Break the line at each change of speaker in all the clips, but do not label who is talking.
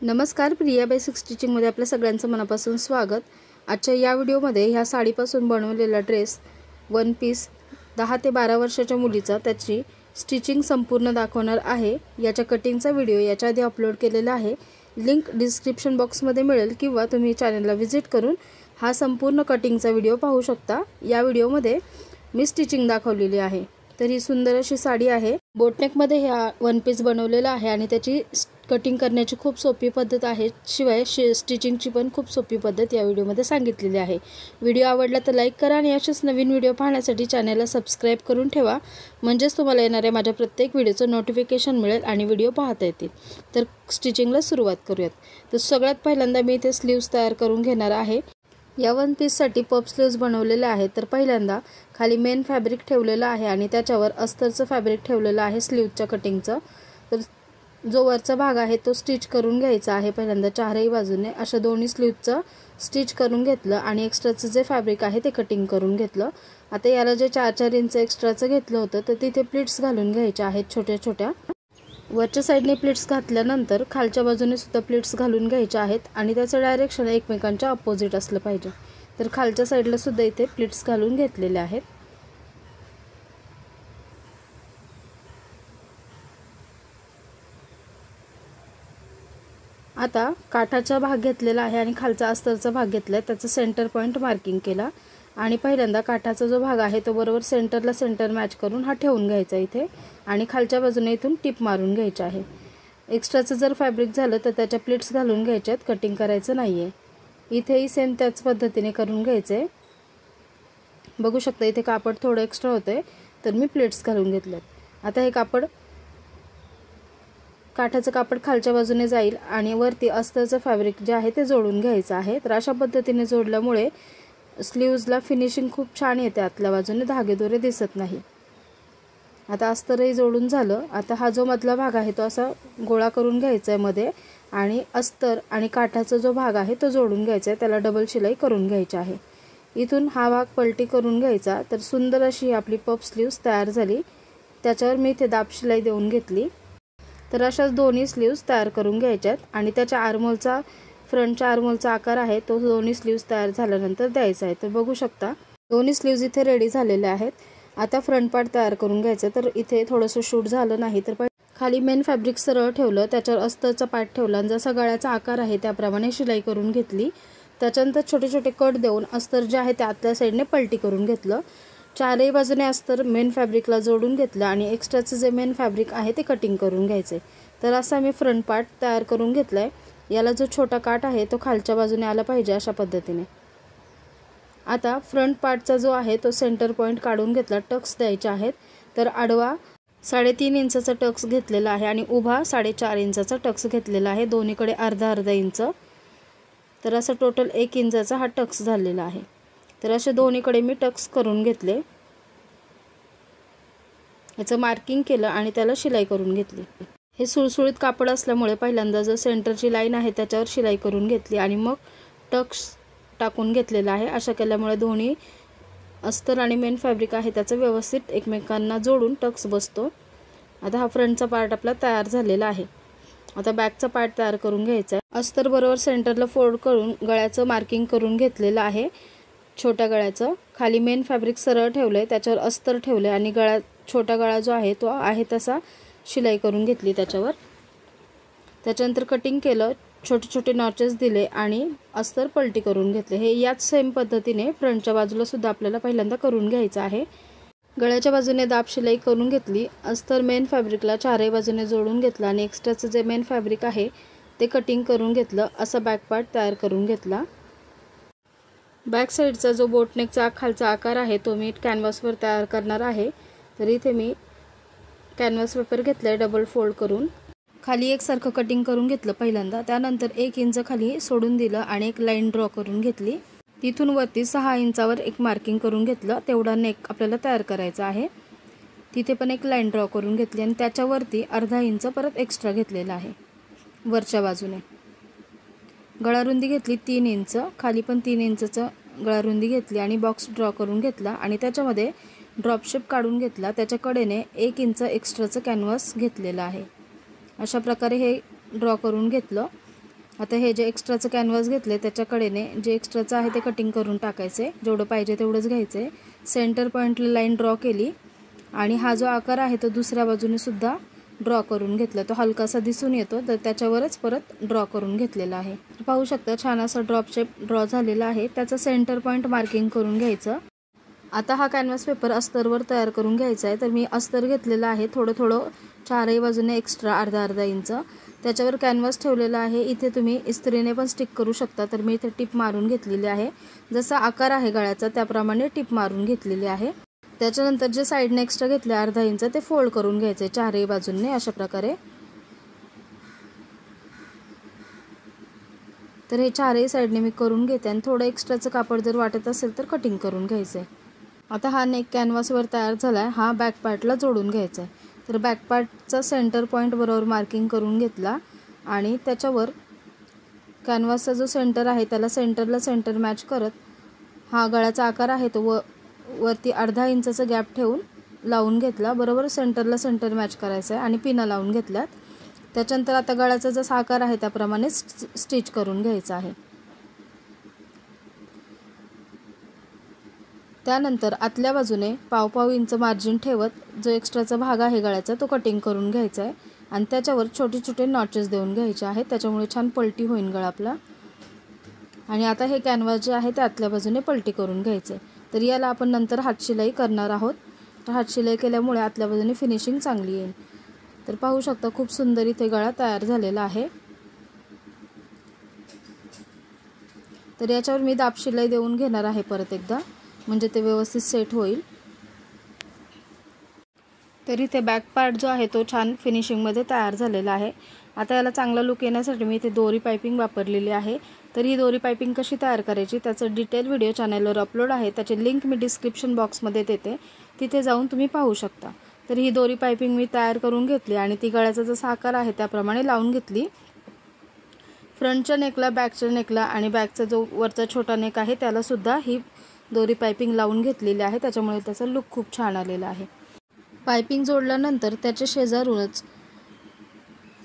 नमस्कार, प्रिया बेसिक स्टिचिंगमध्ये आपल्या सगळ्यांचं मनापासून स्वागत। आजच्या या व्हिडिओमध्ये ह्या साडीपासून बनवलेला ड्रेस वन पीस 10 ते 12 वर्षाच्या मुलीचा त्याची स्टिचिंग संपूर्ण दाखवणार आहे। याच्या कटिंगचा व्हिडिओ याच्या आधी अपलोड केलेला आहे, लिंक डिस्क्रिप्शन बॉक्समध्ये मिळेल किंवा तुम्ही चॅनलला व्हिजिट करून हा संपूर्ण कटिंगचा व्हिडिओ पाहू शकता। या व्हिडिओमध्ये मी स्टिचिंग दाखवलेली आहे। तर ही सुंदर अशी साडी आहे, बोटनेकमध्ये ह्या वन पीस बनवलेला आहे आणि त्याची कटिंग करण्याची खूप सोपी पद्धत आहे, शिवाय स्टिचिंगची पण खूप सोपी पद्धत या व्हिडिओमध्ये सांगितलेली आहे। व्हिडिओ आवडला तर लाईक करा आणि अशाच नवीन व्हिडिओ पाहण्यासाठी चॅनलला सबस्क्राइब करून ठेवा, म्हणजेच तुम्हाला येणाऱ्या माझ्या प्रत्येक व्हिडिओचं नोटिफिकेशन मिळेल आणि व्हिडिओ पाहता येतील। तर स्टिचिंगला सुरुवात करूयात। तर सगळ्यात पहिल्यांदा मी इथे स्लीव्स तयार करून घेणार आहे। या वन पीससाठी पफ स्लीव्स बनवलेले आहेत। तर पहिल्यांदा खाली मेन फॅब्रिक ठेवलेलं आहे आणि त्याच्यावर अस्तरचं फॅब्रिक ठेवलेलं आहे स्लीव्हच्या कटिंगचं। तर जो वरचा भाग आहे तो स्टिच करून घ्यायचा आहे। पहिल्यांदा चारही बाजूने अशा दोन्ही स्लीव्हचं स्टिच करून घेतलं आणि एक्स्ट्राचं जे फॅब्रिक आहे ते कटिंग करून घेतलं। आता याला जे 4-4 इंच एक्स्ट्राचं घेतलं होतं तर तिथे प्लीट्स घालून घ्यायचे आहेत छोट्या छोट्या। वरच्या साईडने प्लीट्स घातल्यानंतर खालच्या बाजूने सुद्धा प्लीट्स घालून घ्यायचे आहेत आणि त्याचं डायरेक्शन एकमेकांच्या अपोजिट असलं पाहिजे। तर खालच्या साईडला सुद्धा इथे प्लीट्स घालून घेतलेले आहेत। आता काठाचा भाग घेतलेला आहे आणि खालचा अस्तरचा भाग घेतलाय, त्याचं सेंटर पॉइंट मार्किंग केला आणि पहिल्यांदा काठाचा जो भाग आहे तो बरोबर सेंटरला सेंटर मॅच करून हा ठेवून घ्यायचा इथे आणि खालच्या बाजूने इथून टिप मारून घ्यायची आहे। एक्स्ट्राचं जर फॅब्रिक झालं तर त्याच्या प्लीट्स घालून घ्यायच्यात, कटिंग करायचं नाहीये। इथेही सेम त्याच पद्धतीने करून घ्यायचे। बघू शकता इथे कापड थोडं एक्स्ट्रा होतंय तर मी प्लीट्स घालून घेतलेत। आता हे काठाचं कापड खालच्या बाजूने जाईल आणि वरती अस्तरचं फॅब्रिक जे आहे ते जोडून घ्यायचं आहे। तर अशा पद्धतीने जोडल्यामुळे स्लीव्हजला फिनिशिंग खूप छान येते, आतल्या बाजूने धागेदोरे दिसत नाही। आता अस्तरही जोडून झालं। आता हा जो मधला भाग आहे तो असा गोळा करून घ्यायचा आहे मध्ये आणि अस्तर आणि काठाचा जो भाग आहे तो जोडून घ्यायचा आहे, त्याला डबल शिलाई करून घ्यायची आहे। इथून हा भाग पलटी करून घ्यायचा। तर सुंदर अशी आपली पफ स्लीव्स तयार झाली। त्याच्यावर मी इथे दाब शिलाई देऊन घेतली। तर अशाच दोन्ही स्लीव्स तयार करून घ्यायच्यात आणि त्याच्या आर्मोलचा फ्रंटच्या आर्मोलचा आकार आहे तो दोन्ही स्लीव्स तयार झाल्यानंतर द्यायचा आहे। तर बघू शकता दोन्ही स्लीव्स इथे रेडी झालेले आहेत। आता फ्रंट पार्ट तयार करून घ्यायचं। तर इथे थोडंसं शूट झालं नाही, तर खाली मेन फॅब्रिक सरळ ठेवलं, त्याच्यावर अस्तरचा पार्ट ठेवला आणि जसा गळ्याचा आकार आहे त्याप्रमाणे शिलाई करून घेतली। त्याच्यानंतर छोटे छोटे कट देऊन अस्तर जे आहे ते आतल्या साईडने पलटी करून घेतलं। चारही बाजूने अस्तर मेन फॅब्रिकला जोडून घेतलं आणि एक्स्ट्राचं जे मेन फॅब्रिक आहे ते कटिंग करून घ्यायचे। तर असा मी फ्रंट पार्ट तयार करून घेतलाय। याला जो छोटा काठ आहे तो खालच्या बाजूने आला पाहिजे अशा पद्धतीने। आता फ्रंट पार्टचा जो आहे तो सेंटर पॉइंट काढून घेतला, टक्स द्यायचे आहेत। तर आडवा 3.5 इंचाचा टक्स घेतलेला आहे आणि उभा 4.5 इंचाचा टक्स घेतलेला आहे, दोन्हीकडे अर्धा इंच। तर असं टोटल 1 इंचाचा हा टक्स झालेला आहे। तर असे दोन्हीकडे मी टक्स करून घेतले, याचं मार्किंग केलं आणि त्याला शिलाई करून घेतली। हे सुळसुळीत कापड असल्यामुळे पहिल्यांदा जो सेंटरची लाईन आहे त्याच्यावर शिलाई करून घेतली आणि मग टक्स टाकून घेतलेला आहे। अशा केल्यामुळे दोन्ही अस्तर आणि मेन फॅब्रिक आहे त्याचं व्यवस्थित एकमेकांना जोडून टक्स बसतो। आता हा फ्रंटचा पार्ट आपला तयार झालेला आहे। आता बॅकचा पार्ट तयार करून घ्यायचा आहे। अस्तर बरोबर सेंटरला फोल्ड करून गळ्याचं मार्किंग करून घेतलेलं आहे, छोट्या गळ्याचं। खाली मेन फॅब्रिक सरळ ठेवलंय, त्याच्यावर अस्तर ठेवलंय आणि छोटा गळा जो आहे तो आहे तसा शिलाई करून घेतली त्याच्यावर। त्याच्यानंतर कटिंग केलं, छोटे छोटे नॉचेस दिले आणि अस्तर पलटी करून घेतले। हे याच सेम पद्धतीने फ्रंटच्या बाजूला सुद्धा आपल्याला पहिल्यांदा करून घ्यायचं आहे। गळ्याच्या बाजूने दाब शिलाई करून घेतली, अस्तर मेन फॅब्रिकला चारही बाजूने जोडून घेतलं आणि एक्स्ट्राचं जे मेन फॅब्रिक आहे ते कटिंग करून घेतलं। असा बॅक पार्ट तयार करून घेतला। बॅक साईडचा जो बोटनेकचा खालचा आकार आहे तो मी कॅनव्हासवर तयार करणार आहे। तर इथे मी कॅनव्हास पेपर घेतलाय डबल फोल्ड करून, खाली एकसारखं कटिंग करून घेतलं पहिल्यांदा। त्यानंतर 1 इंच खाली सोडून दिलं आणि एक लाईन ड्रॉ करून घेतली। तिथून वरती 6 इंचावर एक मार्किंग करून घेतलं, तेवढा नेक आपल्याला तयार करायचा आहे। तिथे पण एक लाईन ड्रॉ करून घेतली आणि त्याच्यावरती अर्धा इंच परत एक्स्ट्रा घेतलेला आहे वरच्या बाजूने। गळारुंदी घेतली 3 इंच, खाली पण 3 इंचचं गळारुंदी घेतली आणि बॉक्स ड्रॉ करून घेतला आणि त्याच्यामध्ये ड्रॉप शेप काढून घेतला। त्याच्या कडेने 1 इंच एक्स्ट्राचं कॅनव्हास घेतलेलं आहे। अशा प्रकारे हे ड्रॉ करून घेतलं आता हे जे एक्स्ट्राचं कॅनव्हास घेतले त्याच्या कडेने जे एक्स्ट्राचं आहे ते कटिंग करून टाकायचे, जेवढं पाहिजे तेवढंच घ्यायचं आहे. सेंटर पॉईंटला लाईन ड्रॉ केली आणि हा जो आकार आहे तो दुसऱ्या बाजूने सुद्धा ड्रॉ करून घेतला. तो हलकासा दिसून येतो तर त्याच्यावरच परत ड्रॉ करून घेतलेला आहे. पाहू शकता छान असा ड्रॉप शेप ड्रॉ झालेला आहे. त्याचं सेंटर पॉईंट मार्किंग करून घ्यायचं. आता हा कॅनव्हास पेपर अस्तरवर तयार करून घ्यायचा आहे. तर मी अस्तर घेतलेलं आहे थोडं थोडं चारही बाजूने एक्स्ट्रा अर्धा इंच. त्याच्यावर कॅनव्हास ठेवलेला आहे. इथे तुम्ही इस्त्रीने पण स्टिक करू शकता. तर मी इथे टिप मारून घेतलेली आहे. जसा आकार आहे गळ्याचा त्याप्रमाणे टिप मारून घेतलेली आहे. त्याच्यानंतर जे साईडने एक्स्ट्रा घेतले अर्धा इंच ते फोल्ड करून घ्यायचे चारही बाजूंनी अशा प्रकारे. तर हे चारही साईडने मी करून घेते आणि थोडं एक्स्ट्राचं कापड जर वाटत असेल तर कटिंग करून घ्यायचं आहे. आता हा नेक कॅनव्हासवर तयार झाला आहे. हा बॅक पार्टला जोडून घ्यायचा आहे. तर बॅक पार्टचा सेंटर पॉईंट बरोबर मार्किंग करून घेतला आणि त्याच्यावर कॅनव्हासचा जो सेंटर आहे त्याला सेंटरला सेंटर मॅच करत हा गळ्याचा आकार आहे तो वरती अर्धा इंचाचा गॅप ठेवून लावून घेतला. बरोबर सेंटरला सेंटर मॅच करायचं आहे आणि पिना लावून घेतल्यात. त्याच्यानंतर आता गळ्याचा जसा आकार आहे त्याप्रमाणे स्टिच करून घ्यायचा आहे. त्यानंतर आतल्या बाजूने पाव इंच मार्जिन ठेवत जो एक्स्ट्राचा भाग आहे गळ्याचा तो कटिंग करून घ्यायचा आहे आणि त्याच्यावर छोटे छोटे नॉचेस देऊन घ्यायचे आहेत. त्याच्यामुळे छान पलटी होईल गळा आपला. आणि आता हे कॅनव्हास जे आहे ते आतल्या बाजूने पलटी करून घ्यायचं आहे. तर याला आपण नंतर हातशिलाई करणार आहोत. तर हातशिलाई केल्यामुळे आतल्या बाजूने फिनिशिंग चांगली येईल. तर पाहू शकता खूप सुंदर इथे गळा तयार झालेला आहे. तर याच्यावर मी दाब शिलाई देऊन घेणार आहे परत एकदा, म्हणजे ते व्यवस्थित सेट होईल. तर इथे बॅक पार्ट जो आहे तो छान फिनिशिंगमध्ये तयार झालेला आहे. आता याला चांगला लुक येण्यासाठी मी इथे दोरी पायपिंग वापरलेली आहे. तर ही दोरी पायपिंग कशी तयार करायची त्याचं डिटेल व्हिडिओ चॅनलवर अपलोड आहे. त्याची लिंक मी डिस्क्रिप्शन बॉक्समध्ये देते, तिथे जाऊन तुम्ही पाहू शकता. तर ही दोरी पायपिंग मी तयार करून घेतली आणि ती गळ्याचा जसा आकार आहे त्याप्रमाणे लावून घेतली. फ्रंटच्या नेकला, बॅकच्या नेकला आणि बॅकचा जो वरचा छोटा नेक आहे त्याला सुद्धा ही दोरी पायपिंग लावून घेतलेली आहे. त्याच्यामुळे त्याचा लुक खूप छान आलेला आहे. पायपिंग जोडल्यानंतर त्याच्या शेजारूनच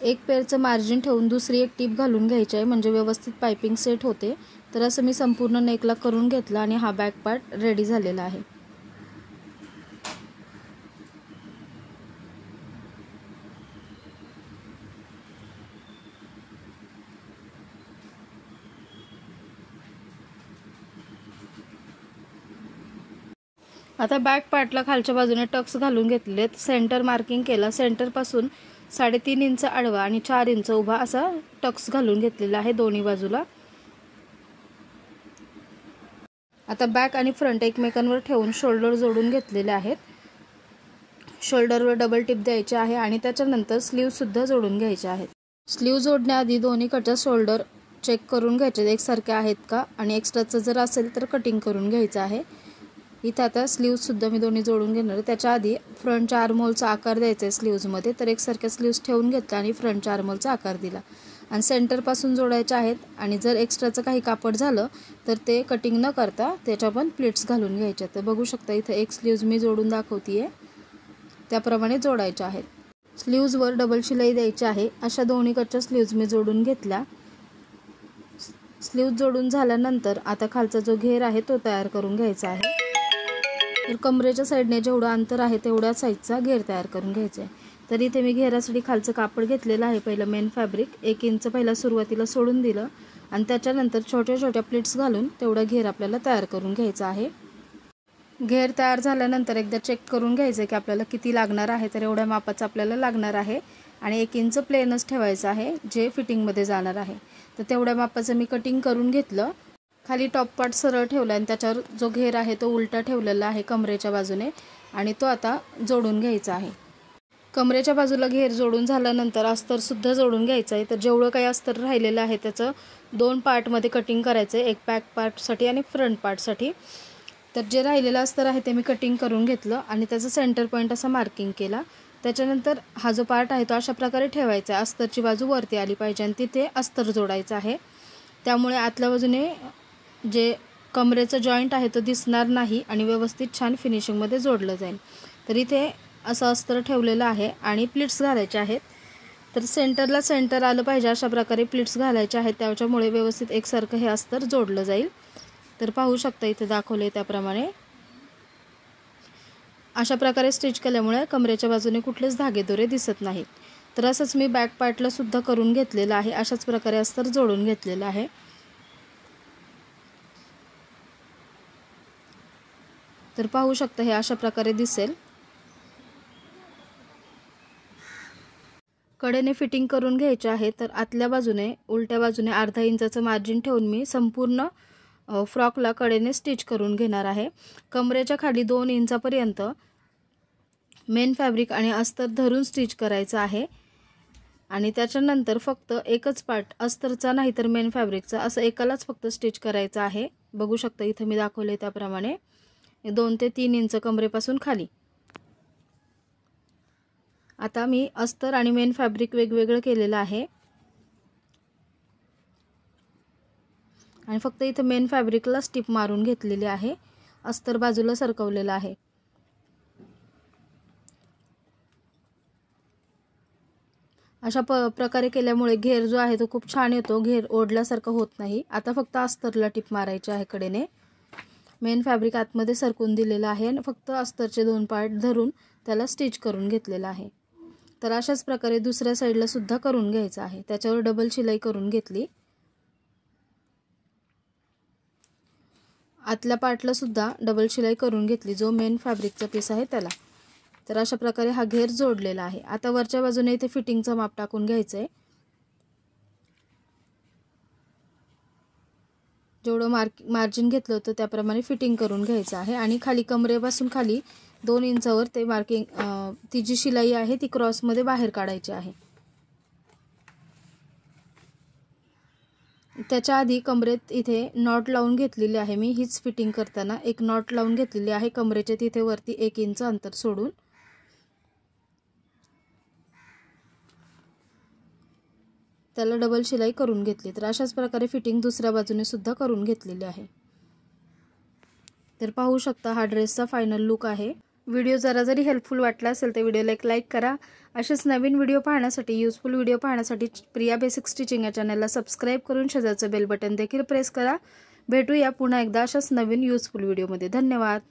एक पेरचं मार्जिन ठेवून दुसरी एक टीप घालून घ्यायची आहे, म्हणजे व्यवस्थित पायपिंग सेट होते. तर असं मी संपूर्ण नेकला करून घेतलं आणि हा बॅक पार्ट रेडी झालेला आहे. आता बॅक पार्टला खालच्या बाजूने टक्स घालून घेतलेले. सेंटर मार्किंग केलं. सेंटरपासून 3.5 इंच आडवा आणि 4 इंच उभा असा टक्स घालून घेतलेला आहे दोन्ही बाजूला. आता बॅक आणि फ्रंट एकमेकांवर ठेवून शोल्डर जोडून घेतलेले आहेत. शोल्डरवर डबल टिप द्यायची आहे आणि त्याच्यानंतर स्लीवसुद्धा जोडून घ्यायचे आहेत. स्लीव जोडण्याआधी दोन्हीकडच्या शोल्डर चेक करून घ्यायचे एकसारखे आहेत का, आणि एक्स्ट्राचं जर असेल तर कटिंग करून घ्यायचं आहे. इथं आता स्लीव्ससुद्धा मी दोन्ही जोडून घेणार आहे. त्याच्या आधी फ्रंटच्या आर्महोलचा आकार द्यायचा आहे स्लीव्समध्ये. तर एकसारख्या स्लीव्स ठेवून घेतला आणि फ्रंटच्या आर्महोलचा आकार दिला आणि सेंटरपासून जोडायचे आहेत. आणि जर एक्स्ट्राचं काही कापड झालं तर ते कटिंग न करता त्याच्या पण प्लेट्स घालून घ्यायच्या. तर बघू शकता इथं एक स्लीव्ज मी जोडून दाखवते आहे, त्याप्रमाणे जोडायच्या आहेत. स्लीव्जवर डबल शिलाई द्यायची आहे. अशा दोन्हीकडच्या स्लीव्ज मी जोडून घेतल्या. स्लीव्ज जोडून झाल्यानंतर आता खालचा जो घेर आहे तो तयार करून घ्यायचा आहे. तर कमरेच्या साईडने जेवढं अंतर आहे तेवढ्या साईजचा घेर तयार करून घ्यायचा आहे. तर इथे मी घेरासाठी खालचं कापड घेतलेलं आहे. पहिलं मेन फॅब्रिक 1 इंच पहिला सुरुवातीला सोडून दिलं आणि त्याच्यानंतर छोट्या छोट्या प्लेट्स घालून तेवढा घेर आपल्याला तयार करून घ्यायचा आहे. घेर तयार झाल्यानंतर एकदा चेक करून घ्यायचं की आपल्याला किती लागणार आहे. तर एवढ्या मापाचं आपल्याला लागणार आहे आणि 1 इंच प्लेनच ठेवायचं आहे जे फिटिंगमध्ये जाणार आहे. तर तेवढ्या मापाचं मी कटिंग करून घेतलं. खाली टॉप पार्ट सरळ ठेवला आणि त्याच्यावर जो घेर आहे तो उलटा ठेवलेला आहे कमरेच्या बाजूने आणि तो आता जोडून घ्यायचा आहे. कमरेच्या बाजूला घेर जोडून झाल्यानंतर अस्तरसुद्धा जोडून घ्यायचं आहे. तर जेवढं काही अस्तर राहिलेलं आहे त्याचं 2 पार्टमध्ये कटिंग करायचं आहे, एक बॅक पार्टसाठी आणि फ्रंट पार्टसाठी. तर जे राहिलेलं अस्तर आहे ते मी कटिंग करून घेतलं आणि त्याचं सेंटर पॉईंट असा मार्किंग केला. त्याच्यानंतर हा जो पार्ट आहे तो अशा प्रकारे ठेवायचा आहे. अस्तरची बाजू वरती आली पाहिजे आणि तिथे अस्तर जोडायचं आहे. त्यामुळे आतल्या बाजूने जे कमरेचं जॉईंट आहे तो दिसणार नाही आणि व्यवस्थित छान फिनिशिंगमध्ये जोडलं जाईल. तर इथे असं अस्तर ठेवलेलं आहे आणि प्लीट्स घालायचे आहेत. तर सेंटरला सेंटर आलं पाहिजे अशा प्रकारे प्लीट्स घालायचे आहेत, त्याच्यामुळे व्यवस्थित एकसारखं हे अस्तर जोडलं जाईल। तर पाहू शकता इथे दाखवले त्याप्रमाणे अशा प्रकारे स्टिच केल्यामुळे कमरेच्या बाजूने कुठलेच धागेदोरे दिसत नाहीत। तर असंच मी बॅक पार्टला सुद्धा करून घेतलेलं आहे, अशाच प्रकारे अस्तर जोडून घेतलेलं आहे। तर पाहू शकता हे अशा प्रकारे दिसेल। कडेने फिटिंग करून घ्यायचे आहे, तर आतल्या बाजूने उलट्या बाजूने अर्धा इंचाचं मार्जिन ठेवून मी संपूर्ण फ्रॉकला कडेने स्टिच करून घेणार आहे। कमरेच्या खाली 2 इंचापर्यंत मेन फॅब्रिक आणि अस्तर धरून स्टिच करायचं आहे आणि त्याच्यानंतर फक्त एकच पार्ट अस्तरचा नाही तर मेन फॅब्रिकचा असं एकालाच फक्त स्टिच करायचं आहे। बघू शकता इथे मी दाखवले त्याप्रमाणे 2 ते 3 इंच कमरेपासून खाली। आता मी अस्तर आणि मेन फॅब्रिक वेगवेगळं केलेलं आहे आणि फक्त इथे मेन फॅब्रिकला स्टिप मारून घेतलेली आहे, अस्तर बाजूला सरकवलेलं आहे। अशा प्रकारे केल्यामुळे घेर जो आहे तो खूप छान येतो, घेर ओढल्यासारखं होत नाही। आता फक्त अस्तरला टिप मारायची आहे कडेने। मेन फॅब्रिक आतमध्ये सरकून दिलेलं आहे आणि फक्त अस्तरचे 2 पार्ट धरून त्याला स्टिच करून घेतलेलं आहे। तर अशाच प्रकारे दुसऱ्या साईडला सुद्धा करून घ्यायचं आहे। त्याच्यावर डबल शिलाई करून घेतली। आतल्या पार्टला सुद्धा डबल शिलाई करून घेतली, जो मेन फॅब्रिकचा पीस आहे त्याला। तर अशा प्रकारे हा घेर जोडलेला आहे। आता वरच्या बाजूने इथे फिटिंगचं माप टाकून घ्यायचं आहे। जेवढं मार्जिन घेतलं होतं त्याप्रमाणे फिटिंग करून घ्यायचं आहे आणि खाली कमरेपासून खाली 2 इंचावर ते मार्किंग ती जी शिलाई आहे ती क्रॉसमध्ये बाहेर काढायची आहे। त्याच्या आधी कमरेत इथे नॉट लावून घेतलेली आहे मी, हीच फिटिंग करताना एक नॉट लावून घेतलेली आहे कमरेच्या तिथे वरती 1 इंच अंतर सोडून। त्याला डबल शिलाई करून घेतली। तर अशाच प्रकारे फिटिंग दुसऱ्या बाजूने सुद्धा करून घेतलेली आहे। तर पाहू शकता हा ड्रेसचा फायनल लुक आहे। व्हिडिओ जरी हेल्पफुल वाटला असेल तर व्हिडिओला एक लाईक करा। असेच नवीन व्हिडिओ पाहण्यासाठी, यूजफुल व्हिडिओ पाहण्यासाठी प्रिया बेसिक स्टिचिंग या चॅनलला सबस्क्राईब करून शेजारचं बेल बटन देखील प्रेस करा। भेटूया पुन्हा एकदा अशाच नवीन यूजफुल व्हिडिओमध्ये। धन्यवाद।